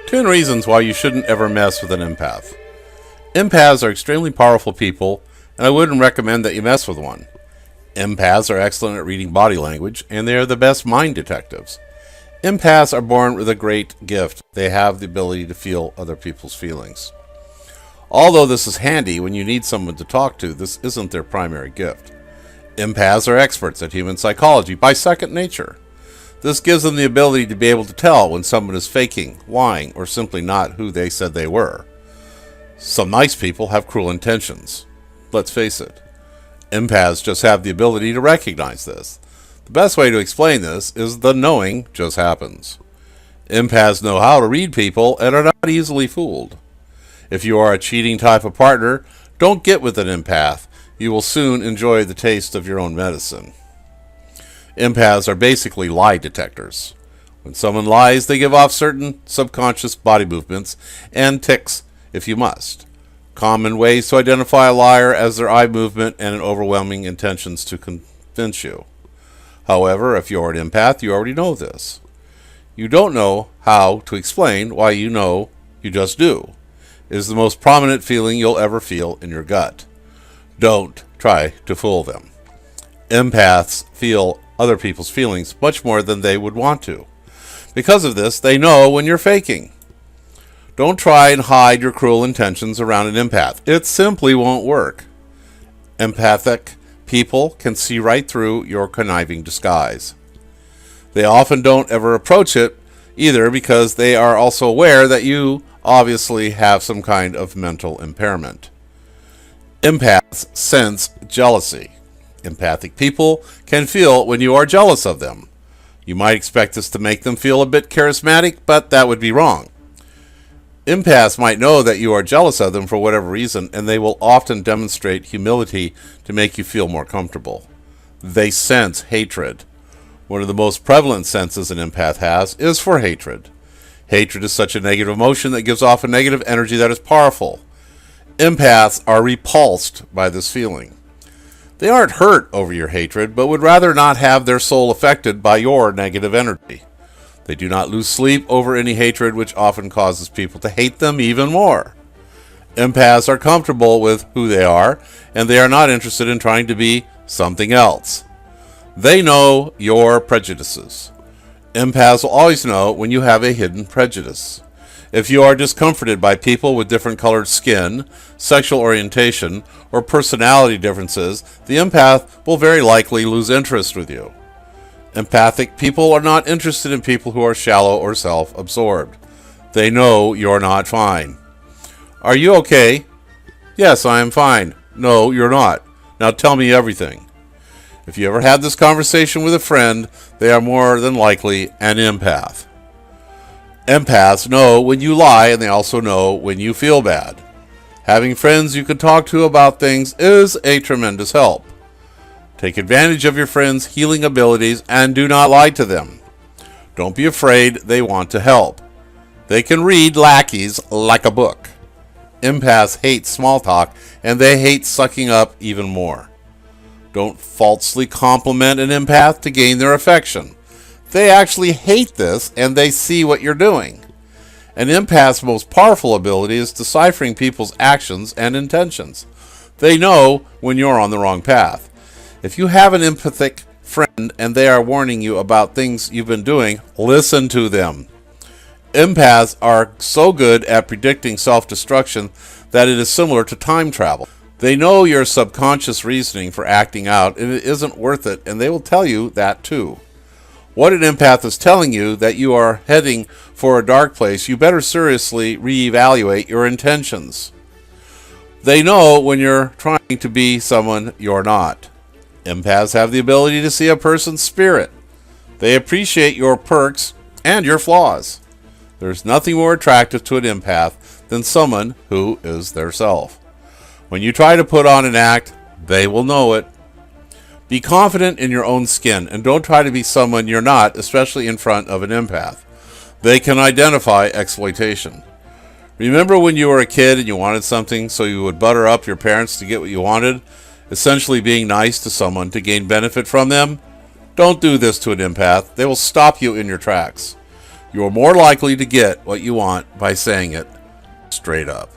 10 reasons why you shouldn't ever mess with an empath. Empaths are extremely powerful people, and I wouldn't recommend that you mess with one. Empaths are excellent at reading body language, and they are the best mind detectives. Empaths are born with a great gift. They have the ability to feel other people's feelings. Although this is handy when you need someone to talk to, this isn't their primary gift. Empaths are experts at human psychology by second nature. This gives them the ability to be able to tell when someone is faking, lying, or simply not who they said they were. Some nice people have cruel intentions. Let's face it. Empaths just have the ability to recognize this. The best way to explain this is the knowing just happens. Empaths know how to read people and are not easily fooled. If you are a cheating type of partner, don't get with an empath. You will soon enjoy the taste of your own medicine. Empaths are basically lie detectors. When someone lies, they give off certain subconscious body movements and tics if you must. Common ways to identify a liar as their eye movement and an overwhelming intentions to convince you. However, if you're an empath, you already know this. You don't know how to explain why you know you just do. It is the most prominent feeling you'll ever feel in your gut. Don't try to fool them. Empaths feel other people's feelings much more than they would want to. Because of this, they know when you're faking. Don't try and hide your cruel intentions around an empath. It simply won't work. Empathic people can see right through your conniving disguise. They often don't ever approach it either because they are also aware that you obviously have some kind of mental impairment. Empaths sense jealousy. Empathic people can feel when you are jealous of them. You might expect this to make them feel a bit charismatic, but that would be wrong. Empaths might know that you are jealous of them for whatever reason, and they will often demonstrate humility to make you feel more comfortable. They sense hatred. One of the most prevalent senses an empath has is for hatred. Hatred is such a negative emotion that gives off a negative energy that is powerful. Empaths are repulsed by this feeling. They aren't hurt over your hatred, but would rather not have their soul affected by your negative energy. They do not lose sleep over any hatred, which often causes people to hate them even more. Empaths are comfortable with who they are, and they are not interested in trying to be something else. They know your prejudices. Empaths will always know when you have a hidden prejudice. If you are discomforted by people with different colored skin, sexual orientation, or personality differences, the empath will very likely lose interest with you. Empathic people are not interested in people who are shallow or self-absorbed. They know you're not fine. Are you okay? Yes, I am fine. No, you're not. Now tell me everything. If you ever had this conversation with a friend, they are more than likely an empath. Empaths know when you lie, and they also know when you feel bad. Having friends you can talk to about things is a tremendous help. Take advantage of your friends' healing abilities and do not lie to them. Don't be afraid they want to help. They can read lackeys like a book. Empaths hate small talk, and they hate sucking up even more. Don't falsely compliment an empath to gain their affection. They actually hate this, and they see what you're doing. An empath's most powerful ability is deciphering people's actions and intentions. They know when you're on the wrong path. If you have an empathic friend and they are warning you about things you've been doing, listen to them. Empaths are so good at predicting self-destruction that it is similar to time travel. They know your subconscious reasoning for acting out, and it isn't worth it, and they will tell you that too. What an empath is telling you that you are heading for a dark place, you better seriously reevaluate your intentions. They know when you're trying to be someone you're not. Empaths have the ability to see a person's spirit. They appreciate your perks and your flaws. There's nothing more attractive to an empath than someone who is their self. When you try to put on an act, they will know it. Be confident in your own skin and don't try to be someone you're not, especially in front of an empath. They can identify exploitation. Remember when you were a kid and you wanted something, so you would butter up your parents to get what you wanted, essentially being nice to someone to gain benefit from them? Don't do this to an empath. They will stop you in your tracks. You are more likely to get what you want by saying it straight up.